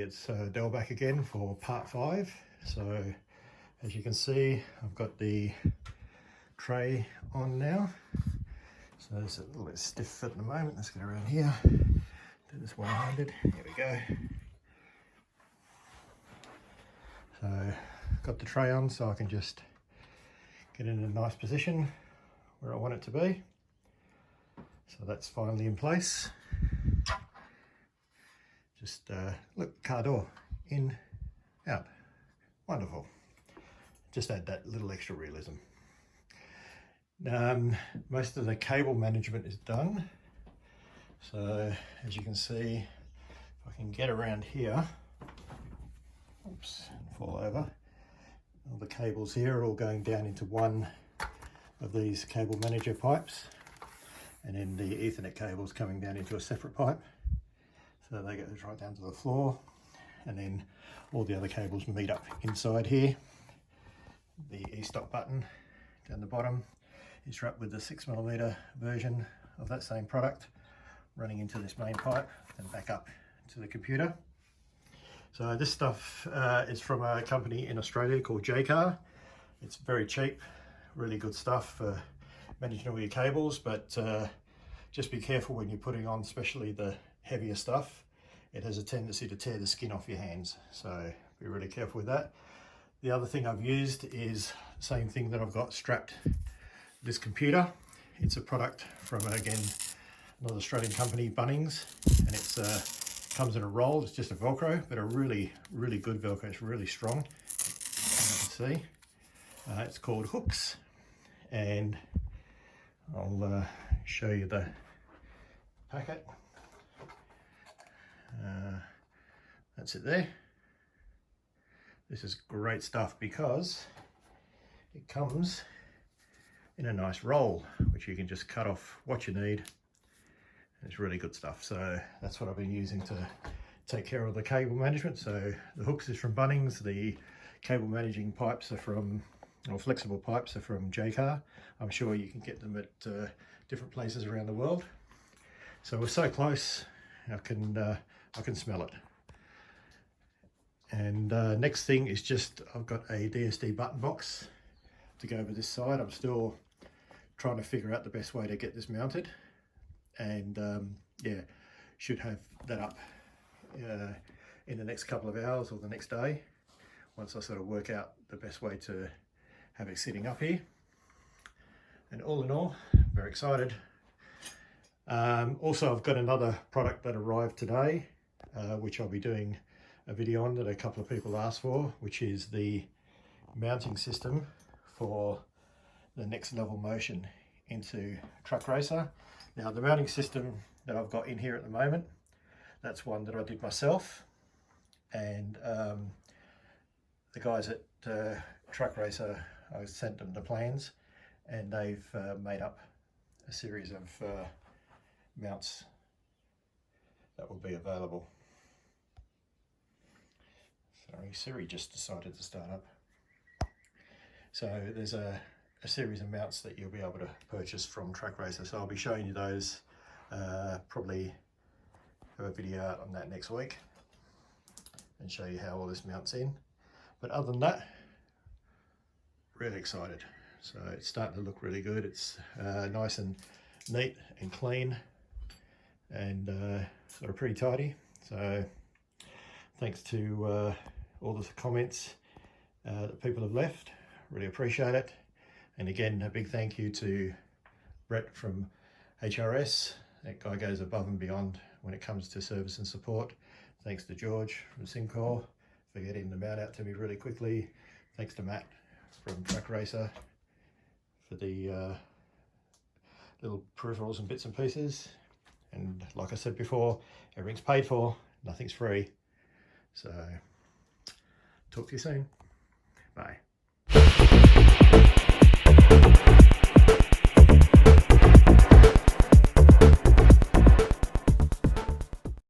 it's Dell back again for part 5. So as you can see, I've got the tray on now. So it's a little bit stiff at the moment. Let's get around here. Do this one-handed. Here we go. So got the tray on so I can just get in a nice position where I want it to be. So that's finally in place. Just look, car door, in, out, wonderful. Just add that little extra realism. Most of the cable management is done. So as you can see, if I can get around here, oops, and fall over, all the cables here are all going down into one of these cable manager pipes, and then the Ethernet cables coming down into a separate pipe. So they go right down to the floor, and then all the other cables meet up inside here. The e-stop button down the bottom is wrapped with the 6mm version of that same product, running into this main pipe and back up to the computer. So this stuff is from a company in Australia called Jaycar. It's very cheap, really good stuff for managing all your cables, but just be careful when you're putting on, especially the heavier stuff. It has a tendency to tear the skin off your hands, so be really careful with that. The other thing I've used is the same thing that I've got strapped to this computer. It's a product from, again, another Australian company, Bunnings, and it's comes in a roll. It's just a Velcro, but a really good Velcro. It's really strong, as you can see. It's called Hooks, and I'll show you the packet. That's it there. This is great stuff because it comes in a nice roll, which you can just cut off what you need. It's really good stuff. So that's what I've been using to take care of the cable management. So the Hooks is from Bunnings, the cable managing pipes are from, or flexible pipes are from Jaycar. I'm sure you can get them at different places around the world. So we're so close, I can smell it. And next thing is just, I've got a DSD button box to go over this side. I'm still trying to figure out the best way to get this mounted, and yeah, should have that up in the next couple of hours or the next day, once I sort of work out the best way to have it sitting up here. And all in all, very excited. Also, I've got another product that arrived today, which I'll be doing a video on, that a couple of people asked for, which is the mounting system for the next level motion into Truck Racer. Now, the mounting system that I've got in here at the moment, that's one that I did myself, and the guys at Truck Racer, I sent them the plans, and they've made up a series of mounts that will be available. Sorry, Siri just decided to start up. So there's a series of mounts that you'll be able to purchase from Truck Racer. So I'll be showing you those, probably have a video out on that next week and show you how all this mounts in. But other than that, really excited. So it's starting to look really good. It's nice and neat and clean, and sort of pretty tidy. So thanks to all the comments that people have left, really appreciate it. And again, a big thank you to Brett from HRS. That guy goes above and beyond when it comes to service and support. Thanks to George from Simcor for getting the mount out to me really quickly. Thanks to Matt from Truck Racer for the little peripherals and bits and pieces. And like I said before, everything's paid for, nothing's free. So talk to you soon. Bye.